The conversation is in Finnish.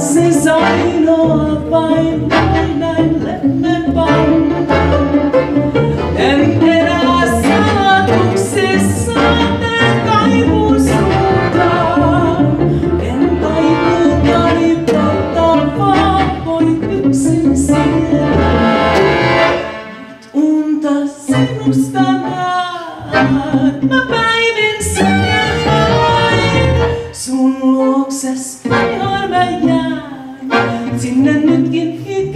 Se ainoa vain näin lemme panna. En enää salatuksessa tee kaivun suuntaan. En taiputani polttaa vaan voit yksin siellä. Nyt unta sinusta näen, mä päivin siellä. Sun luokses ihan mä jään, sinne nytkin itse.